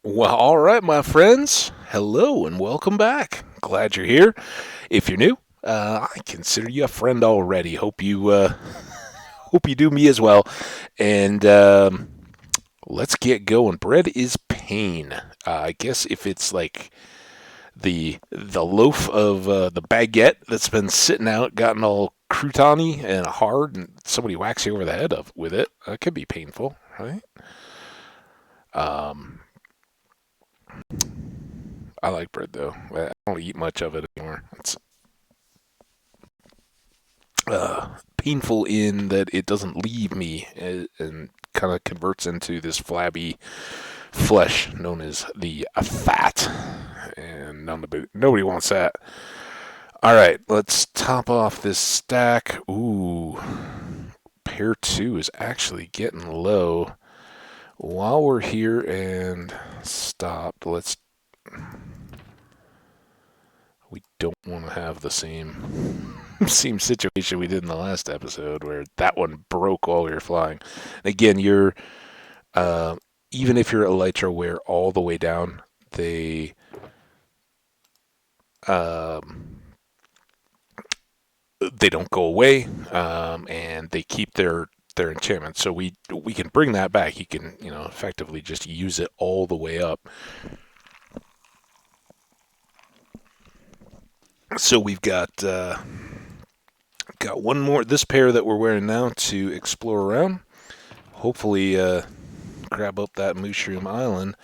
Well, all right, my friends. Hello and welcome back. Glad you're here. If you're new, I consider you a friend already. Hope you do me as well. And let's get going. Bread is pain. I guess if it's like the loaf of the baguette that's been sitting out, gotten all croutony and hard, and somebody whacks you over the head with it, that could be painful, right? Um, I like bread though. I don't eat much of it anymore. It's painful in that it doesn't leave me and kind of converts into this flabby flesh known as the fat, and nobody wants that. All right, let's top off this stack. Ooh, pair two is actually getting low. While we're here and stopped, we don't want to have the same situation we did in the last episode where that one broke while we were flying. And again, you're uh, even if your elytra wear all the way down, um, they don't go away, and they keep their enchantment. So we can bring that back. You can effectively just use it all the way up. So we've got one more this pair that we're wearing now to explore around. Hopefully, grab up that Mushroom Island,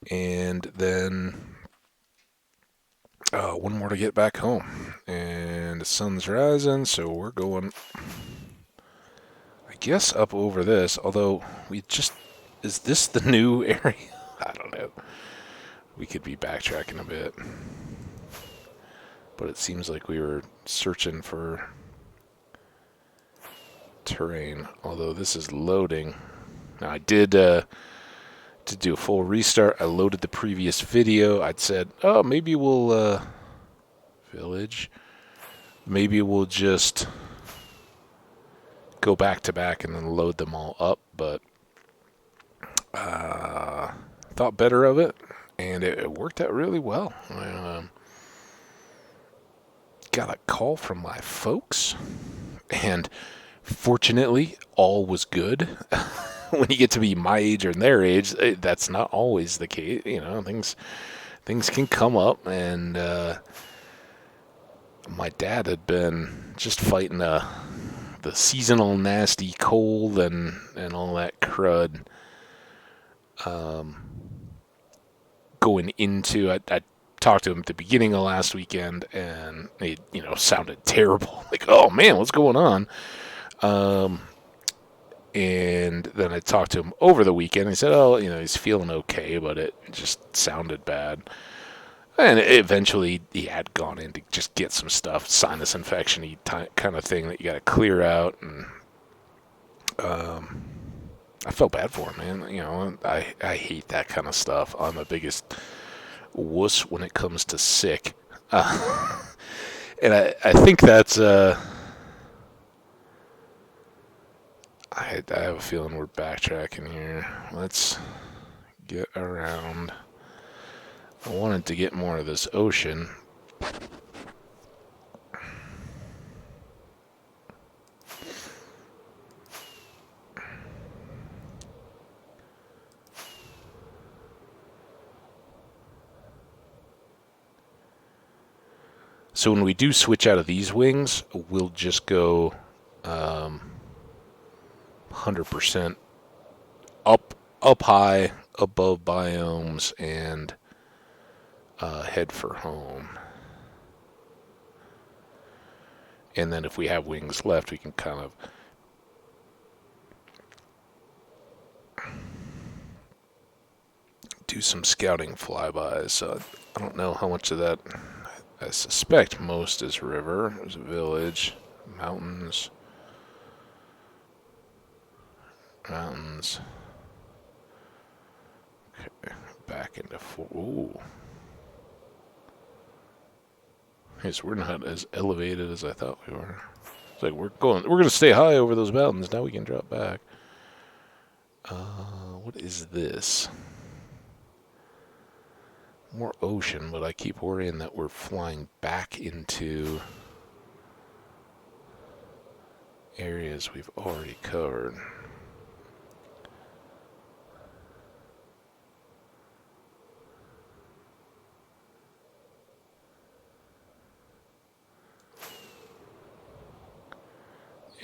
and then one more to get back home. And the sun's rising, so we're going, I guess, up over this. Although is this the new area? I don't know. We could be backtracking a bit, but it seems like we were searching for terrain. Although this is loading. Now I did to do a full restart. I loaded the previous video. I'd said, oh, maybe we'll village. Maybe we'll just go back to back and then load them all up. But thought better of it, and it worked out really well. I got a call from my folks, and fortunately, all was good. When you get to be my age or their age, that's not always the case. Things can come up, and my dad had been just fighting the seasonal nasty cold and all that crud. Going into I talked to him at the beginning of last weekend, and it sounded terrible. Like, oh man, what's going on? And then I talked to him over the weekend. He said, oh, he's feeling okay, but it just sounded bad. And eventually he had gone in to just get some stuff, sinus infection kind of thing that you got to clear out. And I felt bad for him, man. I hate that kind of stuff. I'm the biggest wuss when it comes to sick. And I think that's, I have a feeling we're backtracking here. Let's get around. I wanted to get more of this ocean. So when we do switch out of these wings, we'll just go 100% up high above biomes and head for home. And then if we have wings left, we can kind of do some scouting flybys. I don't know how much of that. I suspect most is river. There's a village, mountains. Mountains. Okay, back into ooh. Okay, so we're not as elevated as I thought we were. It's like we're gonna stay high over those mountains. Now we can drop back. What is this? More ocean, but I keep worrying that we're flying back into areas we've already covered.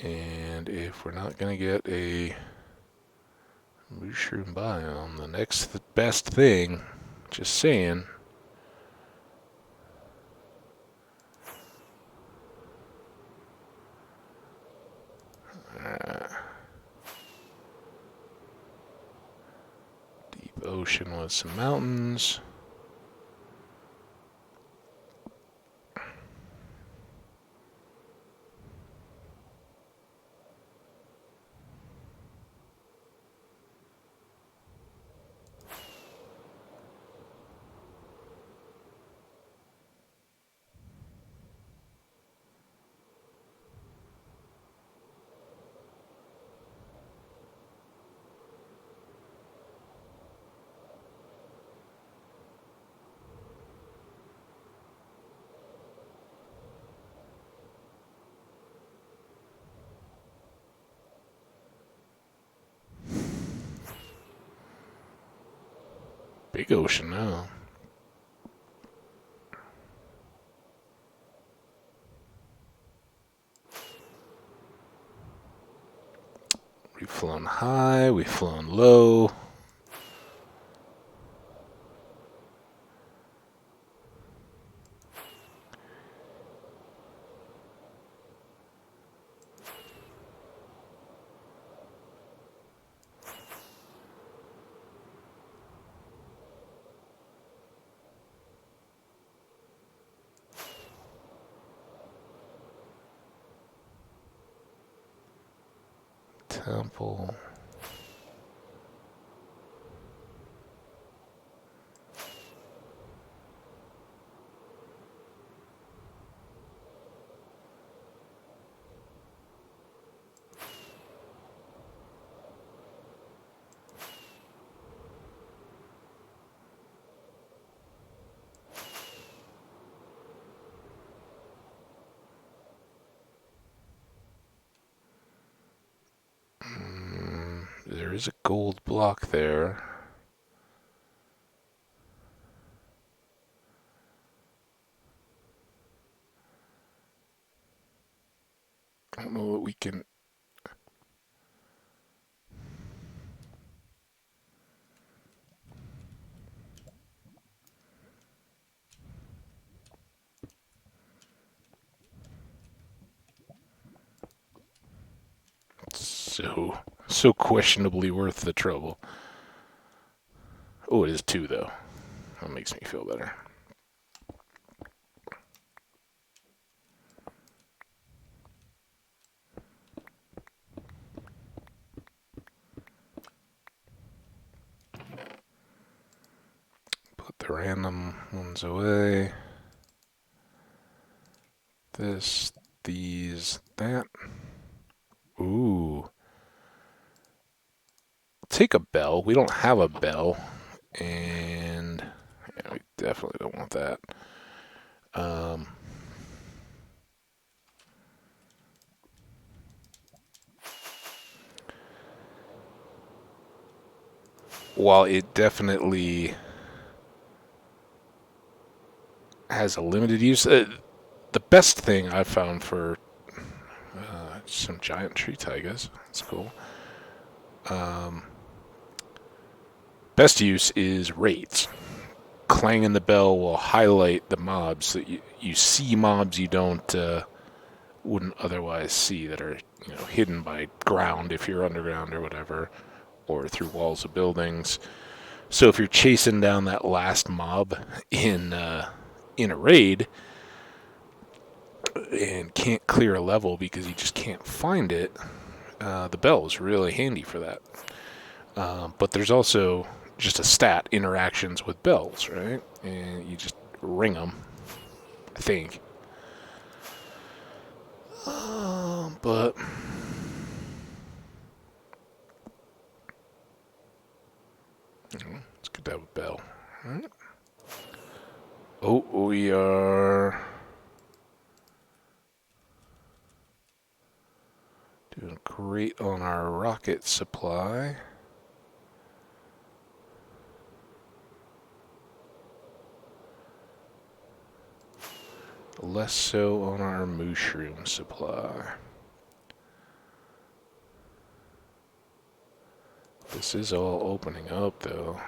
And if we're not going to get a mushroom biome, the next best thing, just saying. Deep ocean with some mountains. Big ocean now. We've flown high, we've flown low. Temple. There is a gold block there. I don't know what we can... So questionably worth the trouble. Oh, it is 2, though. That makes me feel better. Put the random ones away. This, these, that. Ooh. Take a bell. We don't have a bell. And yeah, we definitely don't want that. While it definitely has a limited use, the best thing I've found for some giant tree tigers, that's cool. Best use is raids. Clanging the bell will highlight the mobs that you see mobs you don't wouldn't otherwise see that are hidden by ground if you're underground or whatever, or through walls of buildings. So if you're chasing down that last mob in a raid and can't clear a level because you just can't find it, the bell is really handy for that. But there's also just a stat, interactions with bells, right? And you just ring them, I think. But it's good to have a bell. All right. Oh, we are doing great on our rocket supply. Less so on our mushroom supply. This is all opening up, though.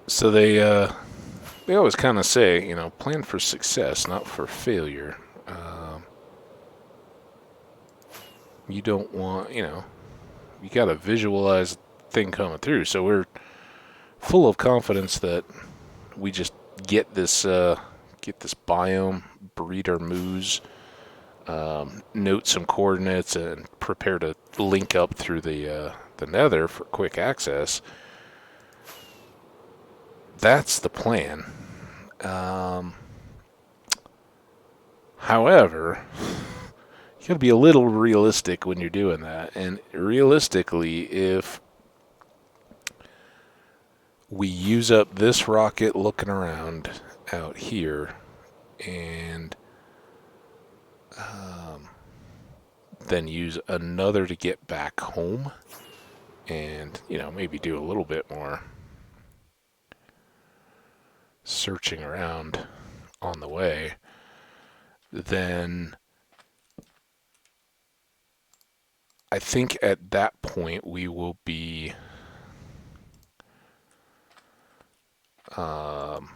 So they always kind of say, plan for success, not for failure. You don't want, you got to visualize thing coming through. So we're full of confidence that we just get this biome, breed our moose, note some coordinates, and prepare to link up through the nether for quick access. That's the plan. Um, However, you got to be a little realistic when you're doing that. And realistically, if we use up this rocket looking around out here and then use another to get back home and, maybe do a little bit more searching around on the way, then I think at that point we will be um,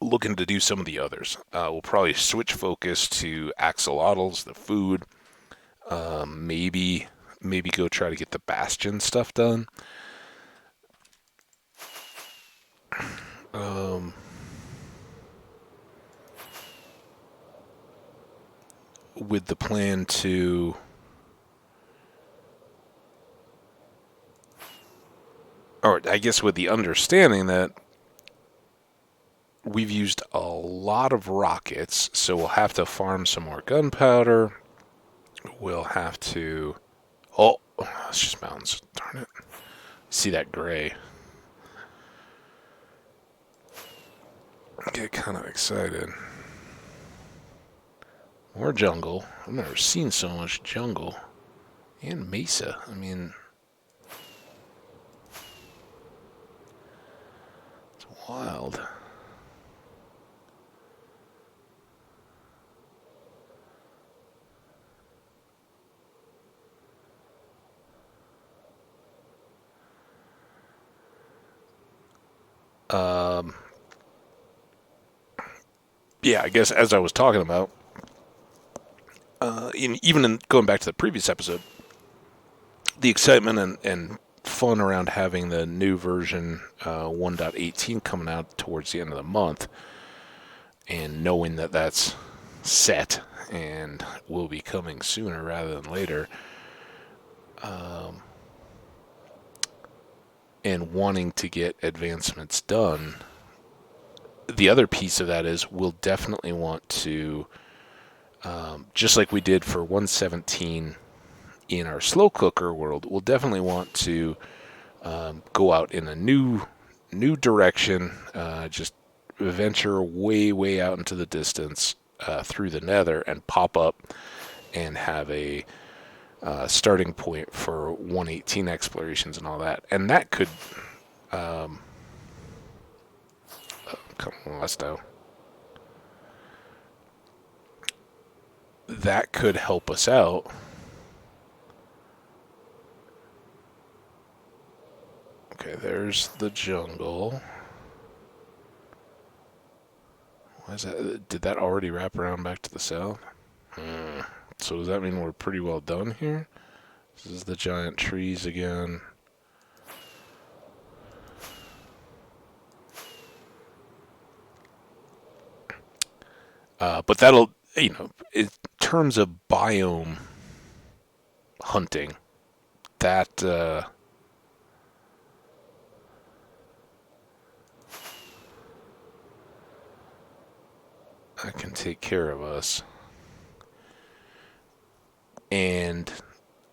looking to do some of the others. We'll probably switch focus to axolotls, the food. Maybe go try to get the bastion stuff done. Um, with the plan to or I guess with the understanding that we've used a lot of rockets, so we'll have to farm some more gunpowder. We'll have to. Oh, it's just mountains. Darn it. See that gray. Get kind of excited. More jungle. I've never seen so much jungle. And mesa. I mean, it's wild. Um, yeah, I guess as I was talking about, even in going back to the previous episode, the excitement and fun around having the new version 1.18 coming out towards the end of the month, and knowing that that's set and will be coming sooner rather than later, and wanting to get advancements done. The other piece of that is we'll definitely want to, just like we did for 117 in our slow cooker world, we'll definitely want to go out in a new direction, just venture way out into the distance through the nether and pop up and have a starting point for 118 explorations and all that. And that could come on, let's know. That could help us out. Okay, there's the jungle. Why is that? Did that already wrap around back to the south? So does that mean we're pretty well done here? This is the giant trees again. But that'll, in terms of biome hunting, that can take care of us. And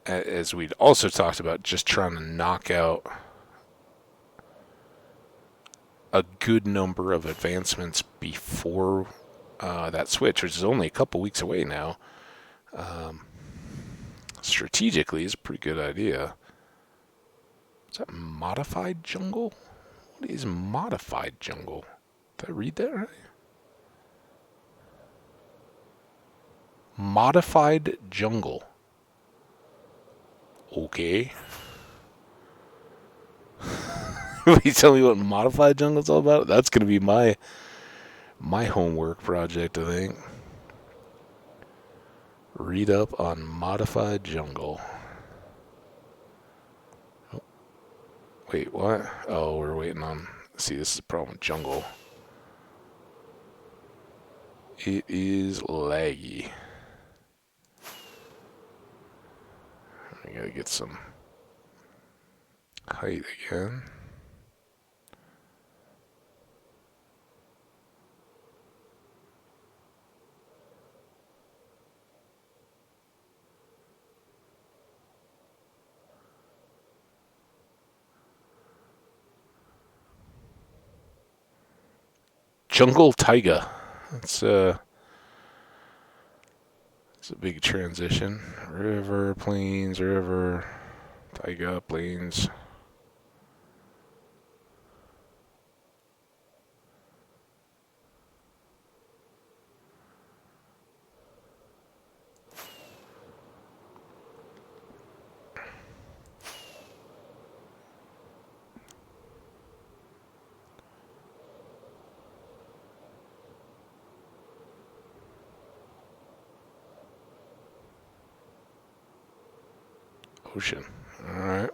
as we'd also talked about, just trying to knock out a good number of advancements before that switch, which is only a couple weeks away now. Strategically is a pretty good idea. Is that modified jungle? What is modified jungle? Did I read that right? Modified jungle. Okay. Will you tell me what modified jungle is all about? That's going to be my homework project, I think. Read up on modified jungle. Oh, wait, what? Oh, we're waiting on... See, this is the problem with jungle. It is laggy. I gotta get some height again. Jungle taiga. It's a big transition. River, plains, river, taiga, plains. Ocean. Alright.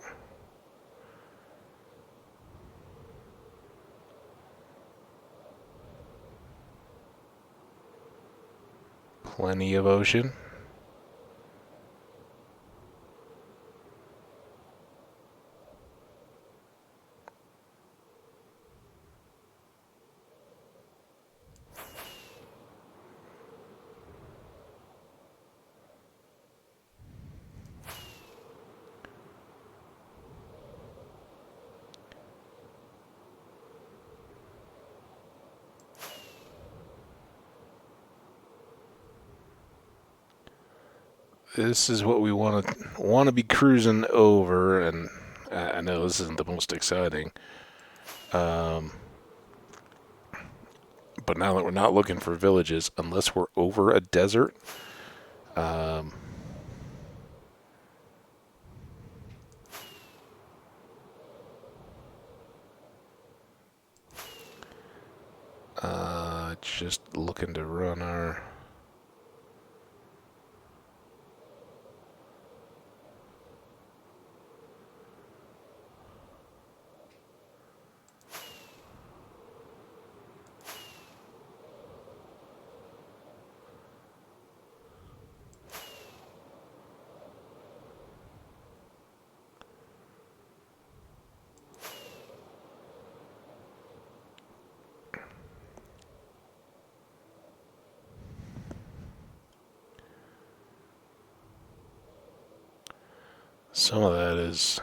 Plenty of ocean. This is what we want to be cruising over, and I know this isn't the most exciting. But now that we're not looking for villages, unless we're over a desert, just looking to run our... Some of that is...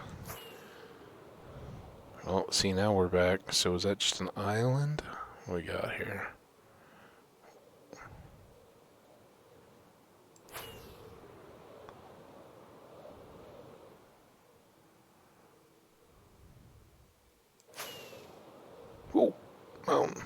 Oh, see, now we're back. So is that just an island? What we got here? Oh, mountain.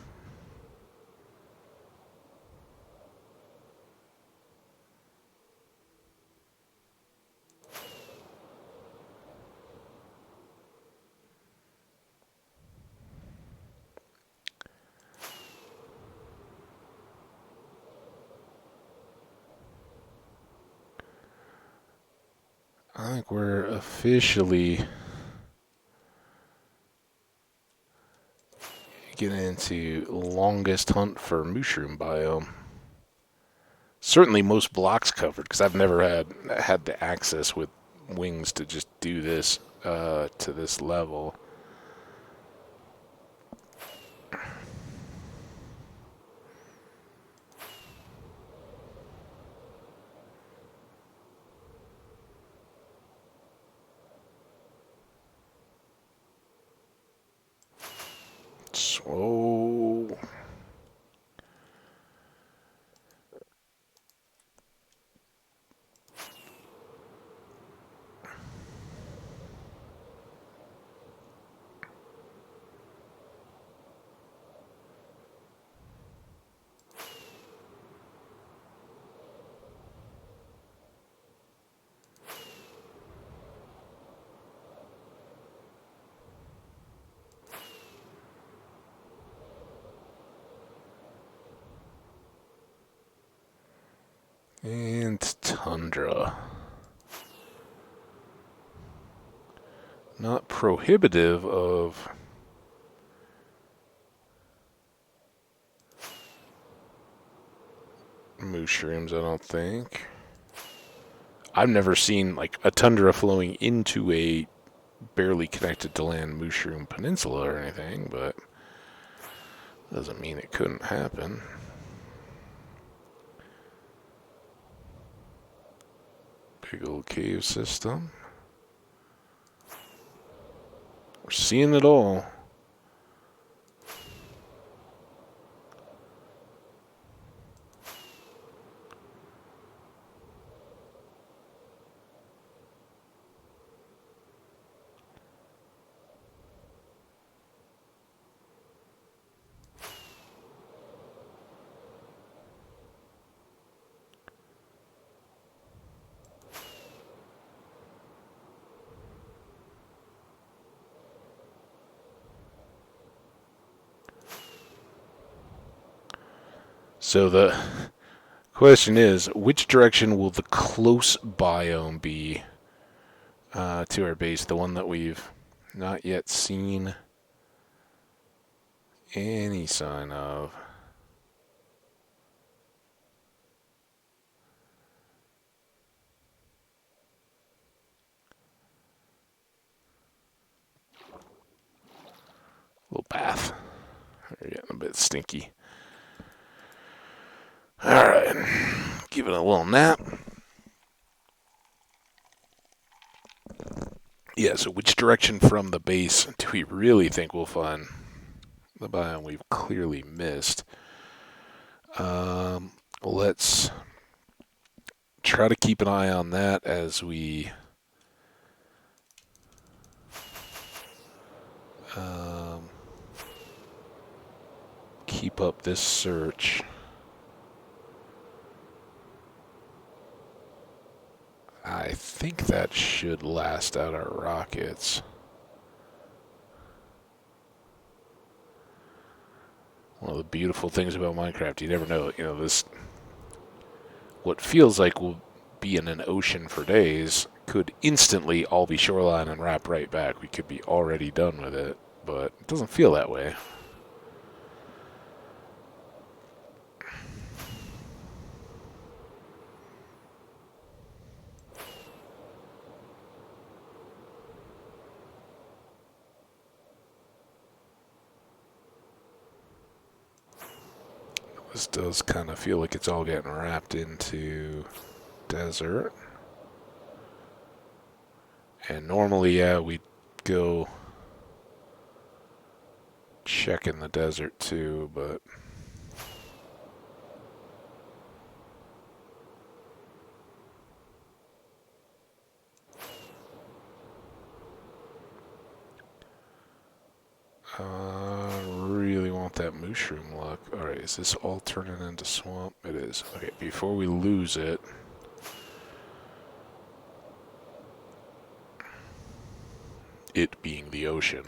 like we're officially getting into longest hunt for mushroom biome. Certainly most blocks covered, because I've never had the access with wings to just do this to this level. So and Tundra. Not prohibitive of mushrooms, I don't think. I've never seen like a tundra flowing into a barely connected to land mushroom peninsula or anything, but doesn't mean it couldn't happen. Big old cave system. We're seeing it all. So the question is, which direction will the close biome be to our base? The one that we've not yet seen any sign of. Little bath. We're getting a bit stinky. Alright, give it a little nap. Yeah, so which direction from the base do we really think we'll find the biome we've clearly missed? Let's try to keep an eye on that as we keep up this search. I think that should last out our rockets. One of the beautiful things about Minecraft, you never know, this, what feels like will be in an ocean for days, could instantly all be shoreline and wrap right back. We could be already done with it, but it doesn't feel that way. This does kind of feel like it's all getting wrapped into desert. And normally, yeah, we'd go check in the desert too, but really want that mushroom luck. Alright, is this all turning into swamp? It is. Okay, before we lose it, it being the ocean.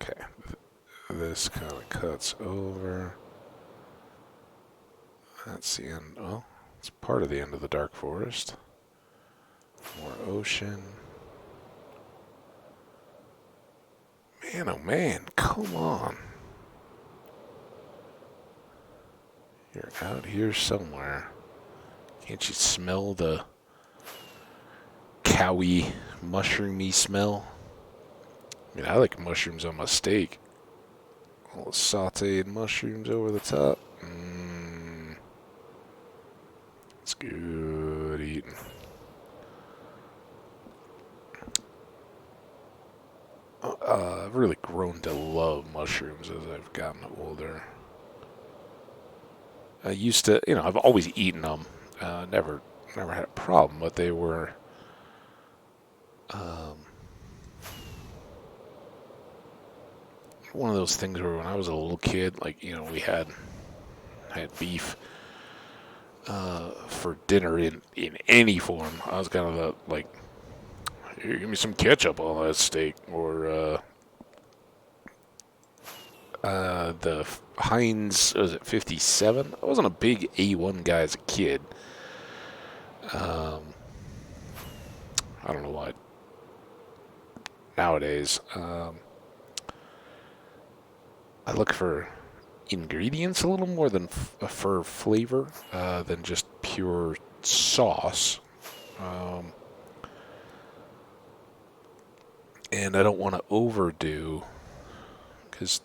Okay, this kind of cuts over. That's the end. Oh, It's part of the end of the dark forest. More ocean. Man, oh man, come on. You're out here somewhere. Can't you smell the cowy, mushroomy smell? I mean, I like mushrooms on my steak. All the sauteed mushrooms over the top. It's good eating. I've really grown to love mushrooms as I've gotten older. I used to, I've always eaten them. Never had a problem, but they were um, one of those things where when I was a little kid, like, we had beef for dinner in any form. I was kind of the, like, here, give me some ketchup on that steak, or the Heinz, was it 57? I wasn't a big A1 guy as a kid. I don't know why. Nowadays, I look for ingredients a little more than for flavor than just pure sauce. And I don't want to overdo, because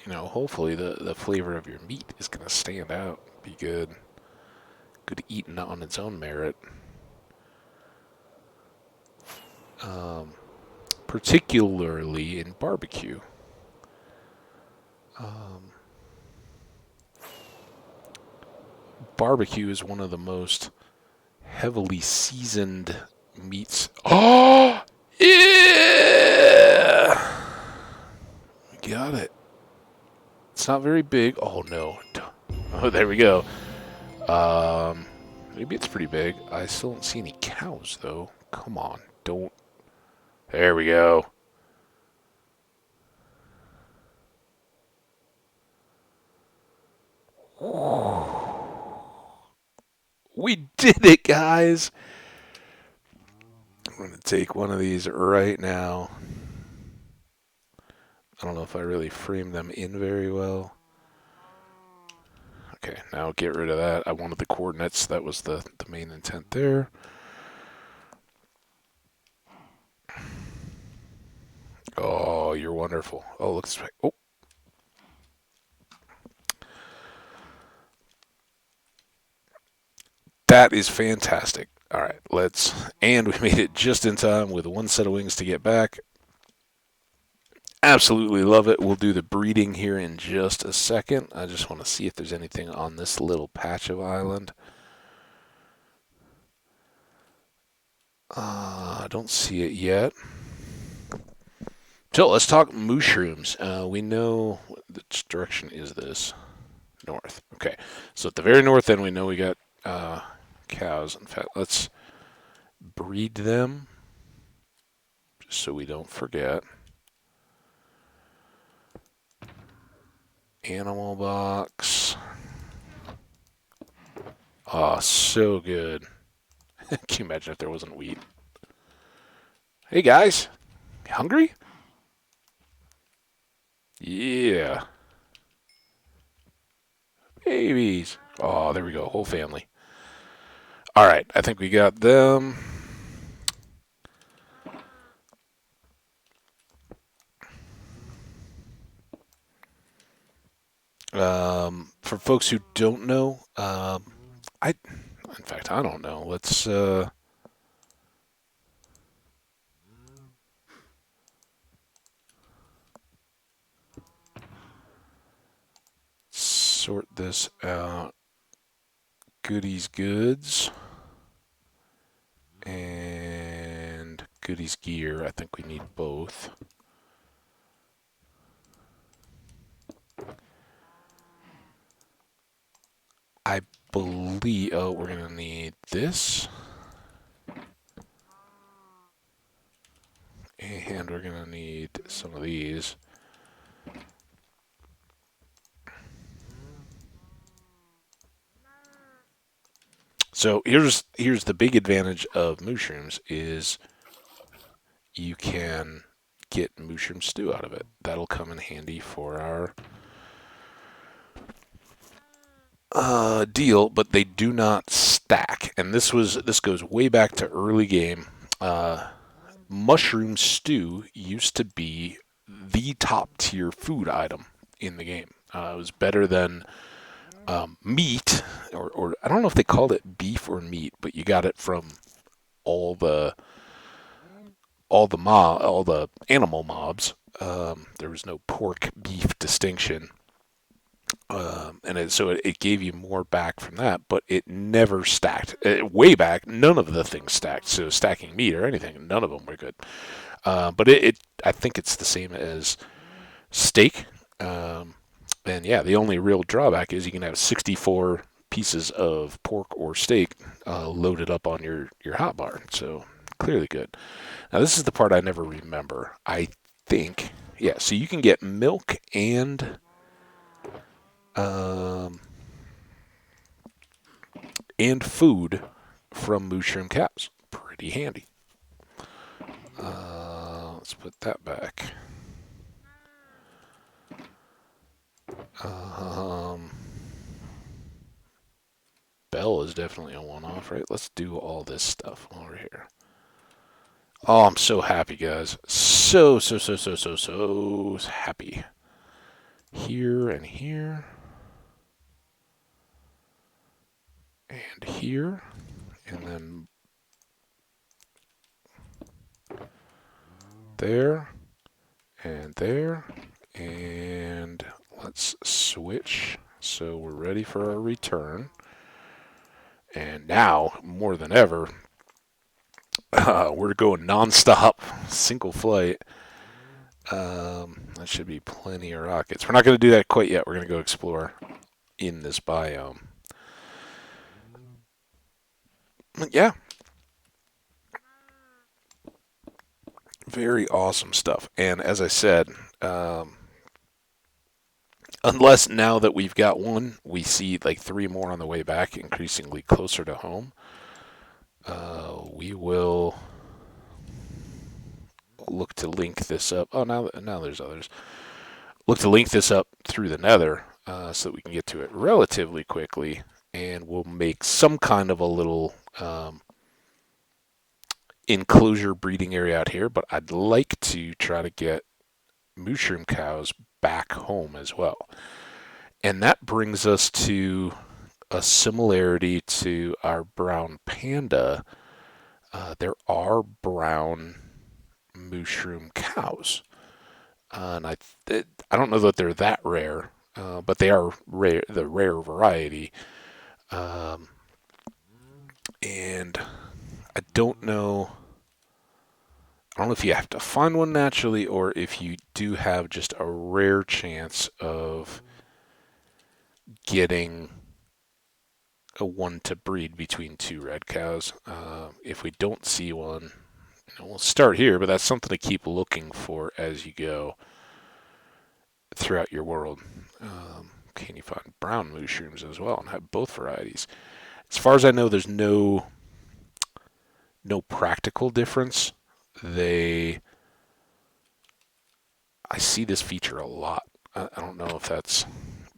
hopefully the flavor of your meat is going to stand out, be good eaten on its own merit. Particularly in barbecue. Barbecue is one of the most heavily seasoned meats. Oh, yeah! Got it. It's not very big. Oh, no. Oh, there we go. Maybe it's pretty big. I still don't see any cows, though. Come on. Don't. There we go. We did it, guys. I'm going to take one of these right now. I don't know if I really framed them in very well. Okay, now get rid of that. I wanted the coordinates. That was the main intent there. Oh, you're wonderful. Oh, looks like... Oh. That is fantastic. All right, let's... And we made it just in time with one set of wings to get back. Absolutely love it. We'll do the breeding here in just a second. I just want to see if there's anything on this little patch of island. I don't see it yet. So let's talk mushrooms. We know which direction is this? North. Okay. So at the very north end, we know we got cows. In fact, let's breed them just so we don't forget. Animal box. Oh, so good. Can you imagine if there wasn't wheat? Hey guys, hungry? Yeah. Babies. Oh, there we go. Whole family. All right, I think we got them. For folks who don't know, in fact, I don't know. Let's sort this out. Goodies goods and goodies gear. I think we need both. I believe, oh, we're going to need this. And we're going to need some of these. So here's the big advantage of mushrooms is you can get mushroom stew out of it. That'll come in handy for our deal, but they do not stack. And this goes way back to early game. Uh, Mushroom stew used to be the top tier food item in the game. It was better than meat, or I don't know if they called it beef or meat, but you got it from all the all the animal mobs. There was no pork beef distinction, so it gave you more back from that, but it never stacked. Way back, none of the things stacked. So stacking meat or anything, none of them were good. But I think it's the same as steak. Um, and yeah, the only real drawback is you can have 64 pieces of pork or steak loaded up on your hot bar. So clearly good. Now this is the part I never remember. I think, yeah, so you can get milk um, and food from mushroom cows. Pretty handy. Let's put that back. Um, Bell is definitely a one-off, right? Let's do all this stuff while we're here. Oh, I'm so happy, guys. So happy. Here and here. And here. And then there. And there. And let's switch. So we're ready for our return. And now, more than ever, we're going non-stop, single flight. That should be plenty of rockets. We're not going to do that quite yet. We're going to go explore in this biome. But yeah, very awesome stuff. And as I said, unless now that we've got one, we see like 3 more on the way back, increasingly closer to home. We will look to link this up. Oh, now there's others. Look to link this up through the Nether so that we can get to it relatively quickly, and we'll make some kind of a little enclosure breeding area out here. But I'd like to try to get mushroom cows back home as well. And that brings us to a similarity to our brown panda. There are brown mushroom cows. And I don't know that they're that rare, but they are rare, the rare variety. Um, and I don't know. I don't know if you have to find one naturally or if you do have just a rare chance of getting a one to breed between 2 red cows. If we don't see one, we'll start here, but that's something to keep looking for as you go throughout your world. Can you find brown mushrooms as well and have both varieties? As far as I know, there's no practical difference. I see this feature a lot. I don't know if that's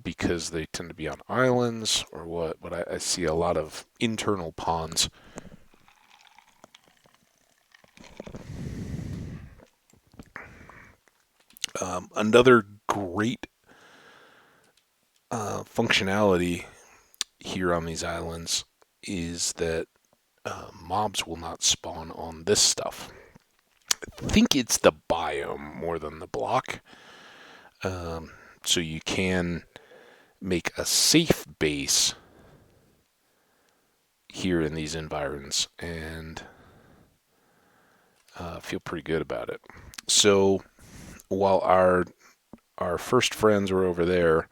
because they tend to be on islands or what, but I see a lot of internal ponds. Another great functionality here on these islands is that mobs will not spawn on this stuff. I think it's the biome more than the block. So you can make a safe base here in these environs and feel pretty good about it. So while our first friends were over there,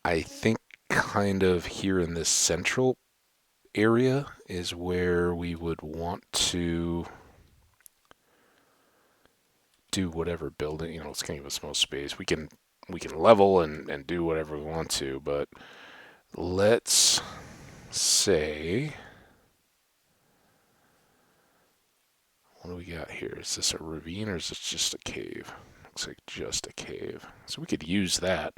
I think kind of here in this central area is where we would want to do whatever building. It's going to give us most space. We can level and do whatever we want to, but let's say, what do we got here? Is this a ravine or is this just a cave? Looks like just a cave. So we could use that.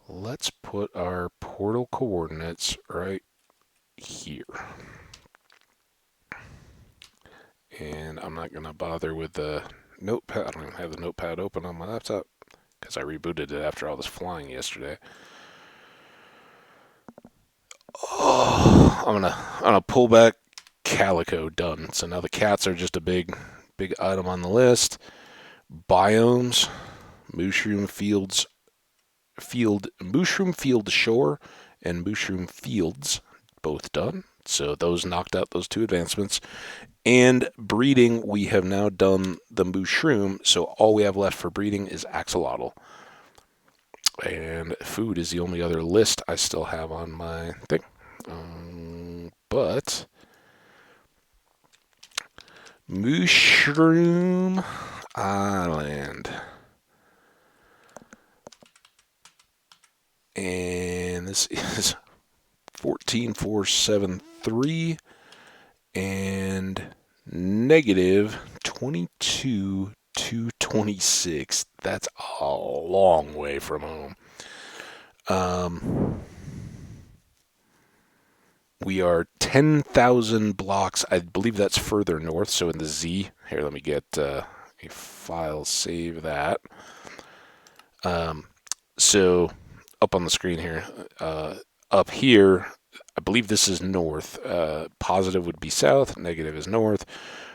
Let's put our portal coordinates right here. And I'm not going to bother with the notepad. I don't even have the notepad open on my laptop because I rebooted it after all this flying yesterday. Oh, I'm gonna pull back Calico. Done. So now the cats are just a big item on the list. Biomes, mushroom fields, mushroom field shore, and mushroom fields, both done. So those knocked out those two advancements. And breeding, we have now done the mushroom, so all we have left for breeding is axolotl. And food is the only other list I still have on my thing. But Mushroom Island. And this is 14473 and negative 22,226. That's a long way from home. We are 10,000 blocks. I believe that's further north. So in the Z. Here, let me get a file, save that. So up on the screen here, up here, I believe this is north. Positive would be south, negative is north.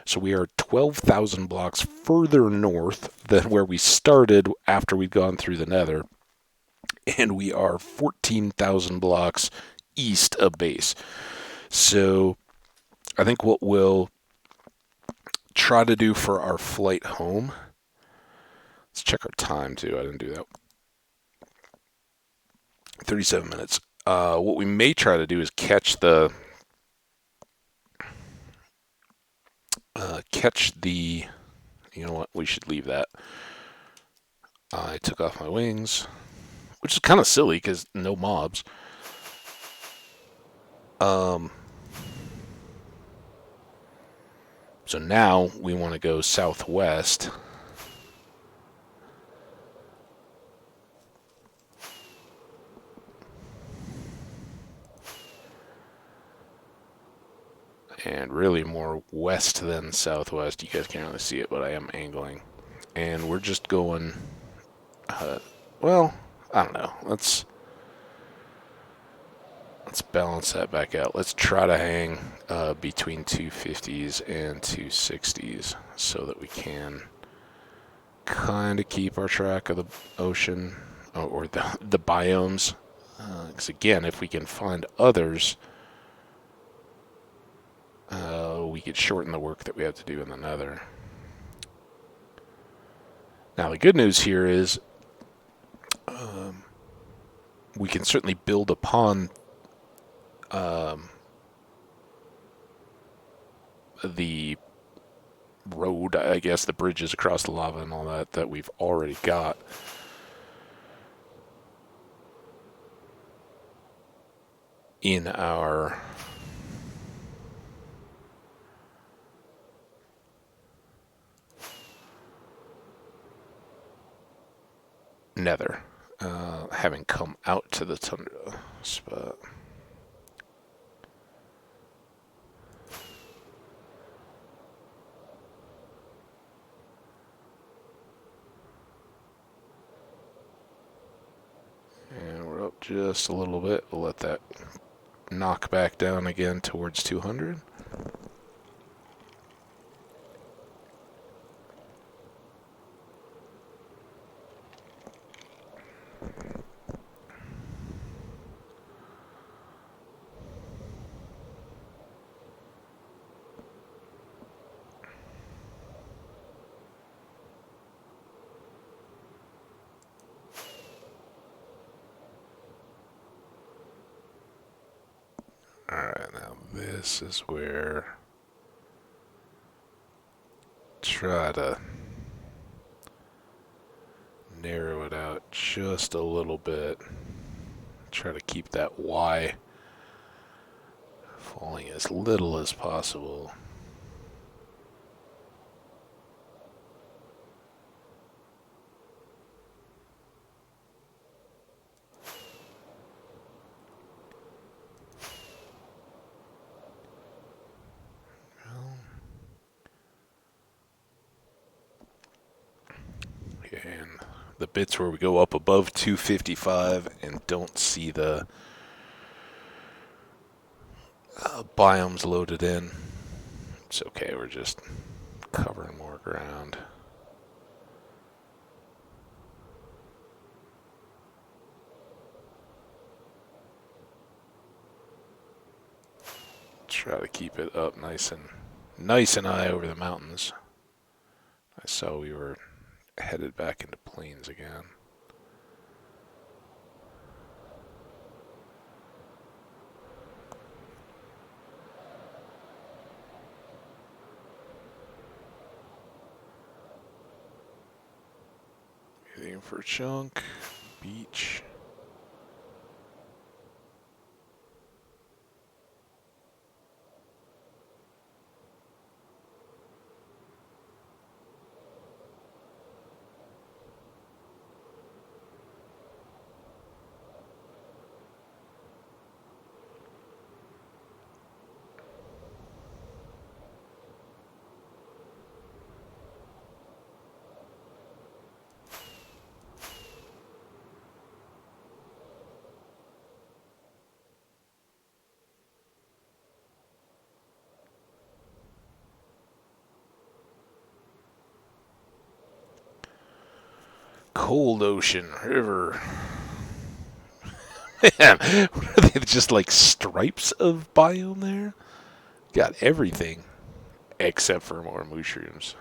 So we are 12,000 blocks further north than where we started after we'd gone through the nether. And we are 14,000 blocks east of base. So I think what we'll try to do for our flight home, let's check our time too. I didn't do that. 37 minutes. What we may try to do is catch the you know what, we should leave that. I took off my wings, which is kind of silly because no mobs. So now we want to go southwest. And really more west than southwest. You guys can't really see it, but I am angling. And we're just going, well, I don't know. Let's balance that back out. Let's try to hang between 250s and 260s so that we can kind of keep our track of the ocean or the biomes. Because again, if we can find others, we could shorten the work that we have to do in the nether. Now, the good news here is we can certainly build upon the road, I guess, the bridges across the lava and all that we've already got. In our nether, having come out to the Tundra spot. And we're up just a little bit. We'll let that knock back down again towards 200. Alright, now this is where try to narrow it out just a little bit. Try to keep that Y falling as little as possible. And the bits where we go up above 255 and don't see the biomes loaded in, it's okay, we're just covering more ground. Try to keep it up nice and high over the mountains. I saw we were headed back into plains again. Heading for chunk, beach. Cold Ocean River. Man, what are they, just like stripes of biome there? Got everything except for more mushrooms.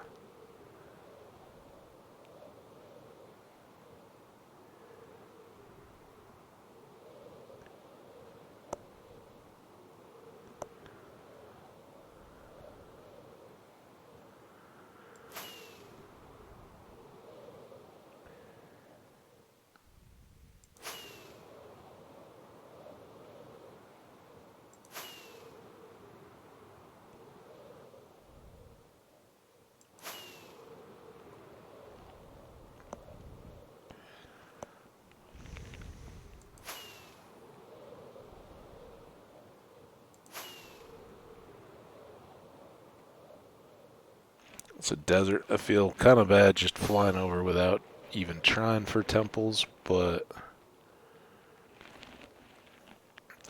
It's a desert. I feel kind of bad just flying over without even trying for temples, but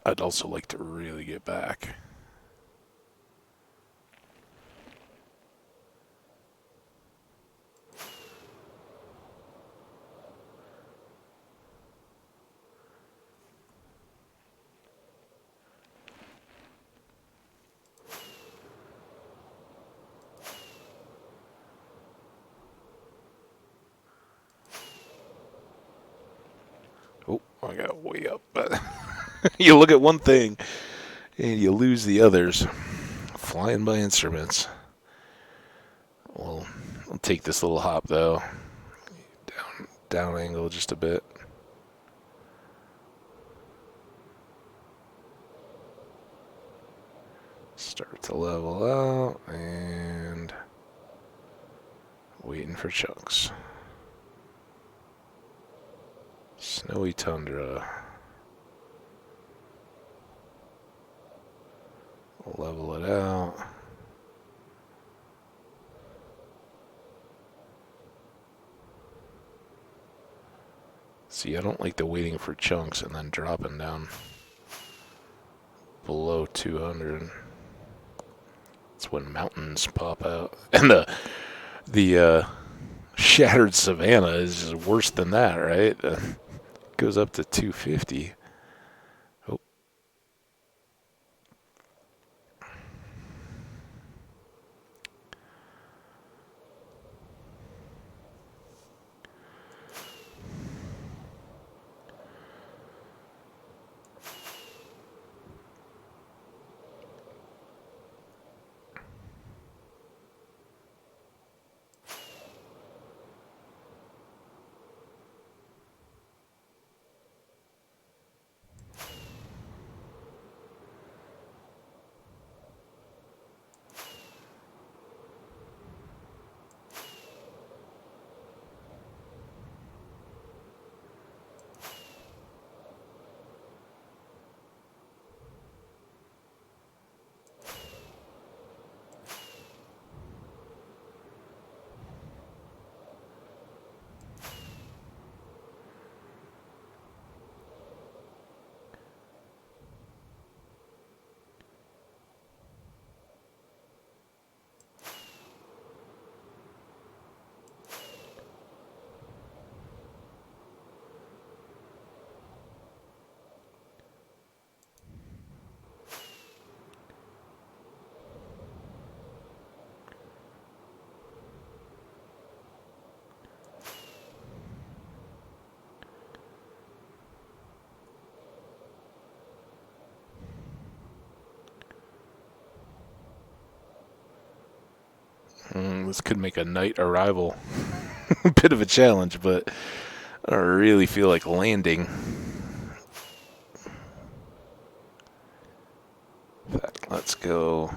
I'd also like to really get back. Oh, I got way up, but you look at one thing and you lose the others. Flying by instruments. Well, I'll take this little hop though. Down angle just a bit. Start to level out and waiting for chunks. Snowy tundra. We'll level it out. See, I don't like the waiting for chunks and then dropping down below 200. That's when mountains pop out. And the shattered savanna is worse than that, right? Goes up to 250. Oh. This could make a night arrival a bit of a challenge, but I don't really feel like landing. In fact, let's go.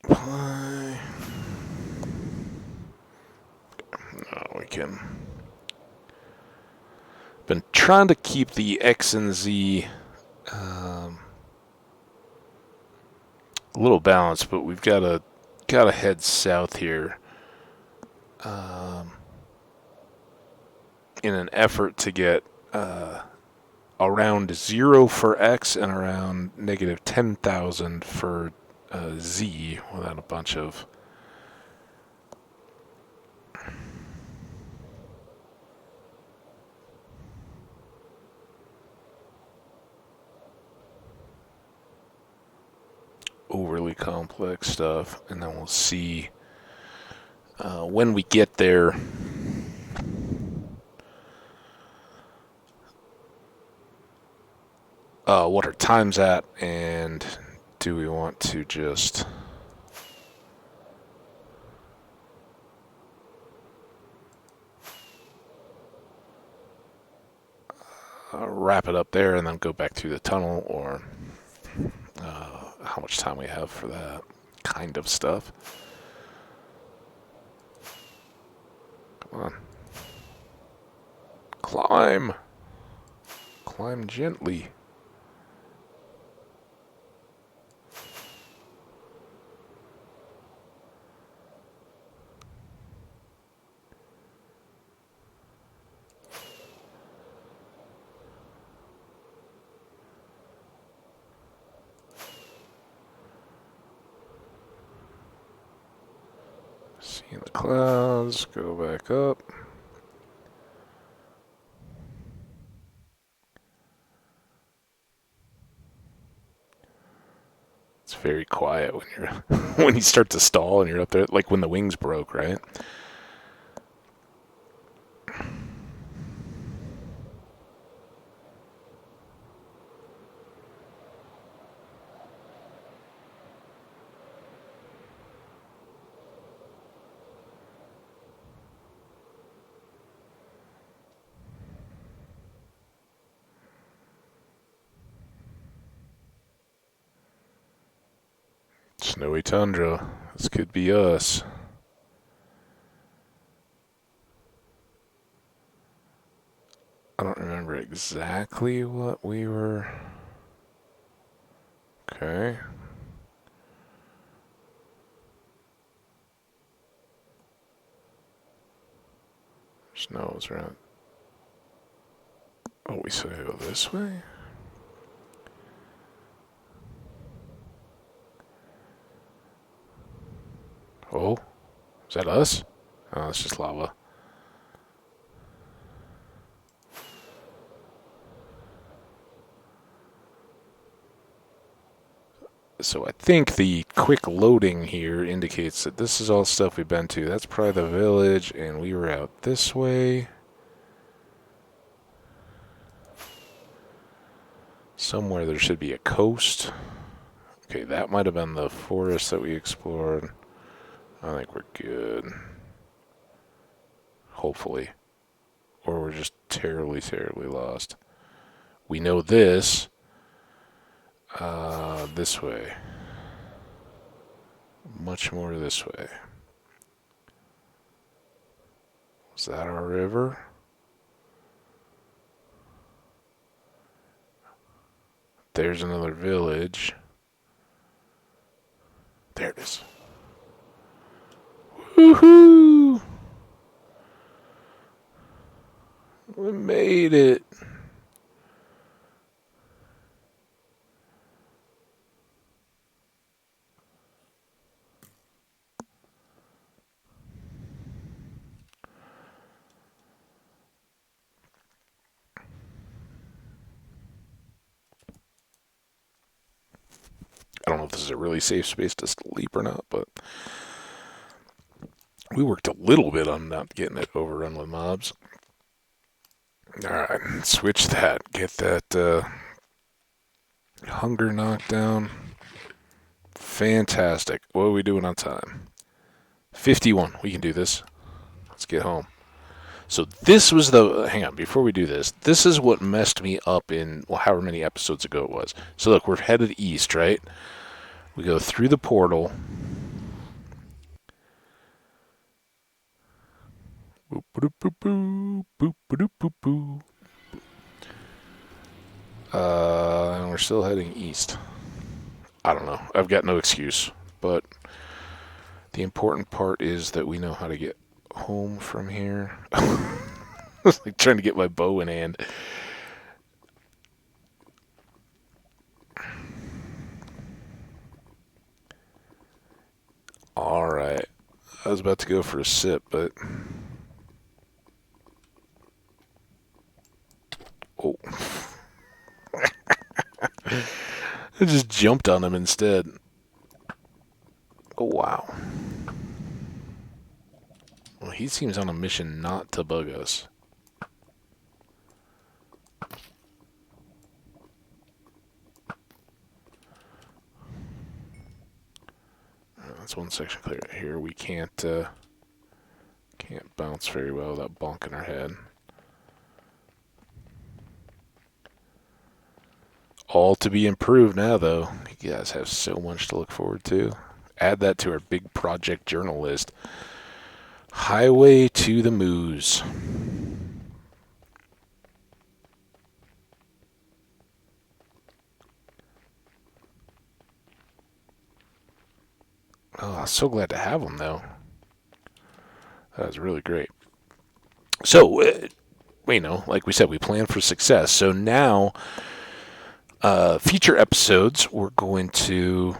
No, we can. Been trying to keep the X and Z a little balanced, but we've gotta head south here in an effort to get around 0 for X and around negative 10,000 for Z without a bunch of overly complex stuff. And then we'll see when we get there what our time's at, and do we want to just wrap it up there and then go back through the tunnel, or how much time we have for that kind of stuff. Come on. Climb. Climb gently. Seeing the clouds, go back up. It's very quiet when you're when you start to stall and you're up there, like when the wings broke, right? Snowy tundra. This could be us. I don't remember exactly what we were. Okay. Snow's around. Oh, we said go this way? Oh, is that us? Oh, it's just lava. So I think the quick loading here indicates that this is all stuff we've been to. That's probably the village, and we were out this way. Somewhere there should be a coast. Okay, that might have been the forest that we explored. I think we're good. Hopefully. Or we're just terribly, terribly lost. We know this. This way. Much more this way. Was that our river? There's another village. There it is. Woohoo! We made it. I don't know if this is a really safe space to sleep or not, but we worked a little bit on not getting it overrun with mobs. Alright, switch that. Get that Hunger knockdown. Fantastic. What are we doing on time? 51. We can do this. Let's get home. So this was the... Hang on, before we do this, this is what messed me up in, well, however many episodes ago it was. So look, we're headed east, right? We go through the portal. Boop, boop, boop, boop, boop, boop, boop, boop. And we're still heading east. I don't know. I've got no excuse. But the important part is that we know how to get home from here. I was like trying to get my bow in hand. Alright. I was about to go for a sip, but... Oh. I just jumped on him instead. Oh, wow. Well, he seems on a mission not to bug us. That's one section clear. Here we can't bounce very well without bonking our head. All to be improved now, though. You guys have so much to look forward to. Add that to our big project journal list. Highway to the Moose. Oh, I'm so glad to have them, though. That was really great. So, like we said, we plan for success. So now, future episodes, we're going to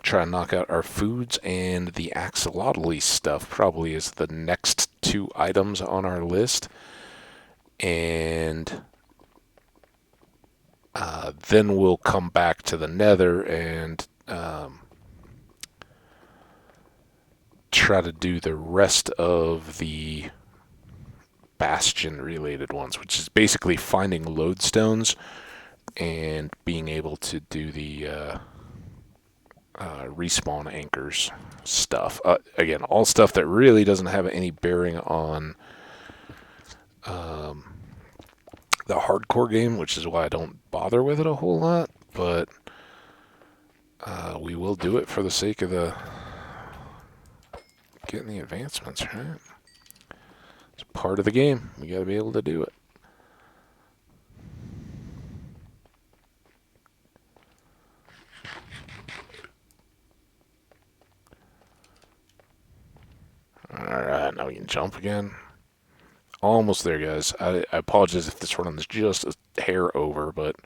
try and knock out our foods, and the axolotl stuff probably is the next two items on our list. And then we'll come back to the nether and try to do the rest of the bastion related ones, which is basically finding lodestones and being able to do the respawn anchors stuff. Again, all stuff that really doesn't have any bearing on the hardcore game, which is why I don't bother with it a whole lot, but we will do it for the sake of the getting the advancements, right? It's part of the game. We got to be able to do it. Alright, now we can jump again. Almost there, guys. I apologize if this run is just a hair over, but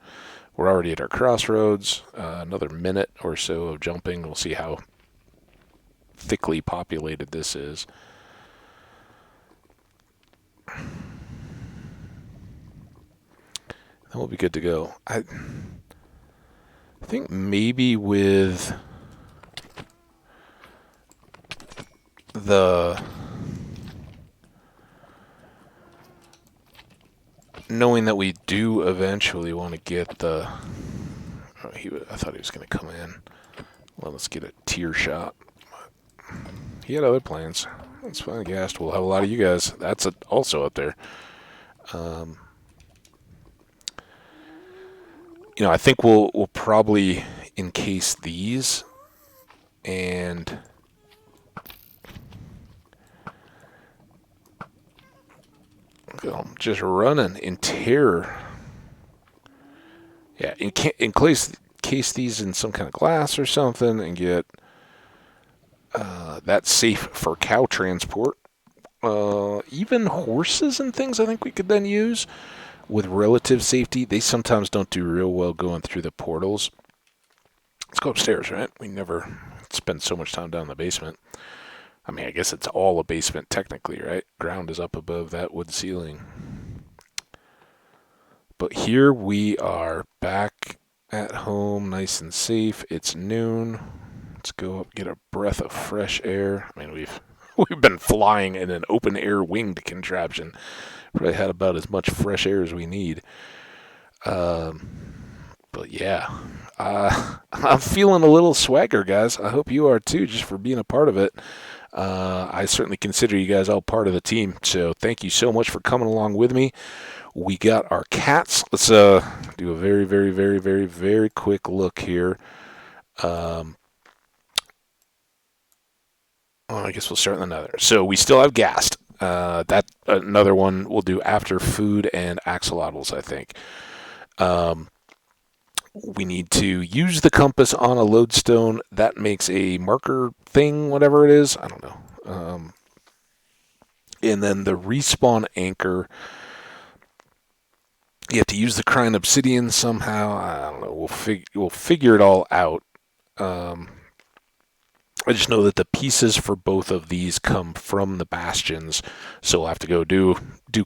we're already at our crossroads. Another minute or so of jumping. We'll see how thickly populated this is. Then we'll be good to go. I think maybe with the knowing that we do eventually want to get the... Oh, I thought he was going to come in. Well, let's get a tier shot. He had other plans. That's fine, gassed. We'll have a lot of you guys. That's also up there. I think we'll probably encase these and just running in terror. Yeah, encase these in some kind of glass or something and get that safe for cow transport. Even horses and things I think we could then use with relative safety. They sometimes don't do real well going through the portals. Let's go upstairs, right? We never spend so much time down in the basement. I mean, I guess it's all a basement technically, right? Ground is up above that wood ceiling. But here we are back at home, nice and safe. It's noon. Let's go up, get a breath of fresh air. I mean, we've been flying in an open air winged contraption. Probably had about as much fresh air as we need. But yeah, I'm feeling a little swagger, guys. I hope you are too, just for being a part of it. I certainly consider you guys all part of the team. So thank you so much for coming along with me. We got our cats. Let's do a very, very, very, very, very quick look here. Um, I guess we'll start with another. So we still have Gast. That another one we'll do after food and axolotls, I think. Um, we need to use the compass on a lodestone. That makes a marker thing, whatever it is. I don't know. And then the respawn anchor. You have to use the crying obsidian somehow. I don't know. We'll figure it all out. Um, I just know that the pieces for both of these come from the bastions, so we'll have to go do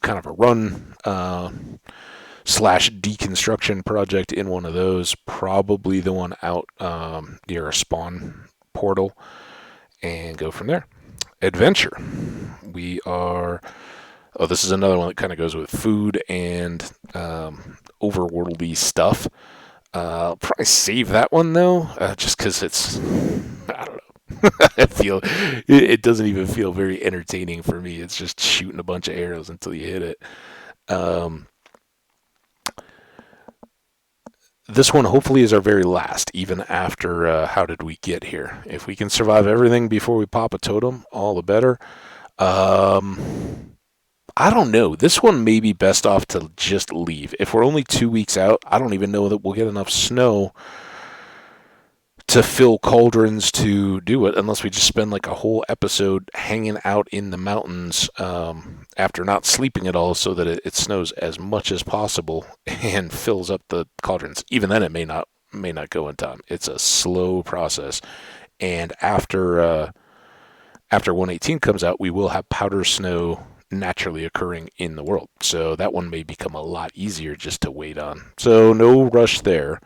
kind of a run slash deconstruction project in one of those. Probably the one out near a spawn portal, and go from there. Adventure. We are. Oh, this is another one that kind of goes with food and overworldy stuff. I'll probably save that one though, just because it's. I don't know. I feel it doesn't even feel very entertaining for me. It's just shooting a bunch of arrows until you hit it. Um, this one hopefully is our very last, even after how did we get here? If we can survive everything before we pop a totem, all the better. I don't know. This one may be best off to just leave. If we're only 2 weeks out, I don't even know that we'll get enough snow to fill cauldrons to do it, unless we just spend like a whole episode hanging out in the mountains after not sleeping at all, so that it snows as much as possible and fills up the cauldrons. Even then, it may not go in time. It's a slow process, and after 118 comes out, we will have powder snow naturally occurring in the world. So that one may become a lot easier just to wait on. So no rush there.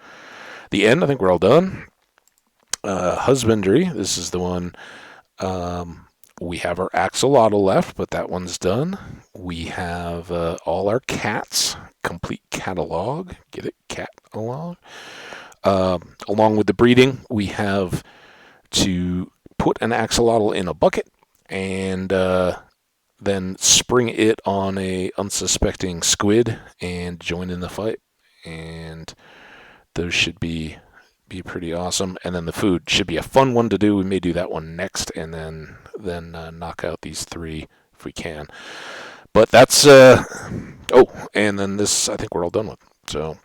The end, I think we're all done. Husbandry, this is the one. We have our axolotl left, but that one's done. We have all our cats, complete catalog. Get it? Catalog. Along with the breeding, we have to put an axolotl in a bucket and then spring it on a unsuspecting squid and join in the fight. And those should be pretty awesome. And then the food should be a fun one to do. We may do that one next, and then knock out these three if we can. But that's and then this I think we're all done with. So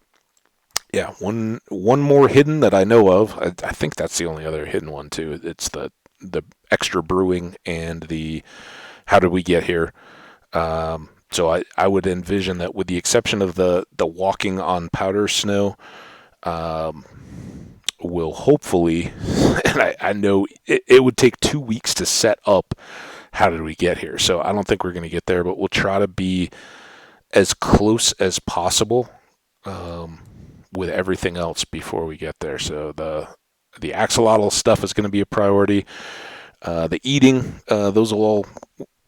yeah, one more hidden that I know of. I think that's the only other hidden one too. It's the extra brewing and the how did we get here. So I would envision that with the exception of the walking on powder snow, will hopefully, and I know it would take 2 weeks to set up how did we get here. So I don't think we're going to get there, but we'll try to be as close as possible with everything else before we get there. So the axolotl stuff is going to be a priority. The eating, those will all.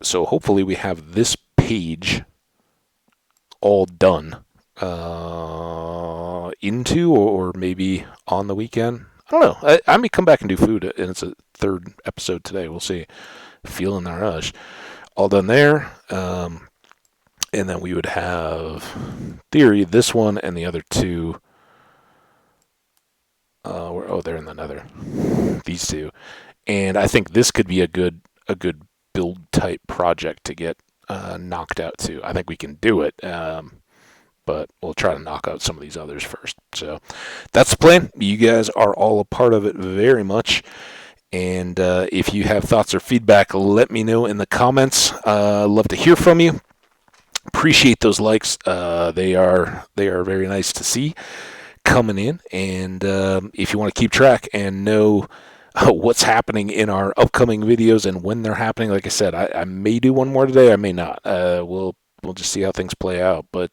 So hopefully we have this page all done into or maybe on the weekend. I don't know. I may come back and do food, and it's a third episode today. We'll see. Feeling the rush. All done there. And then we would have theory, this one and the other two. They're in the nether. These two. And I think this could be a good build type project to get knocked out too. I think we can do it. But we'll try to knock out some of these others first. So that's the plan. You guys are all a part of it very much. And if you have thoughts or feedback, let me know in the comments. Love to hear from you. Appreciate those likes. They are very nice to see coming in. And if you want to keep track and know what's happening in our upcoming videos and when they're happening, like I said, I may do one more today. I may not. We'll just see how things play out. But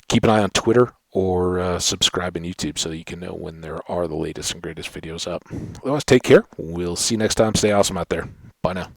keep an eye on Twitter or subscribe on YouTube so that you can know when there are the latest and greatest videos up. Otherwise, take care. We'll see you next time. Stay awesome out there. Bye now.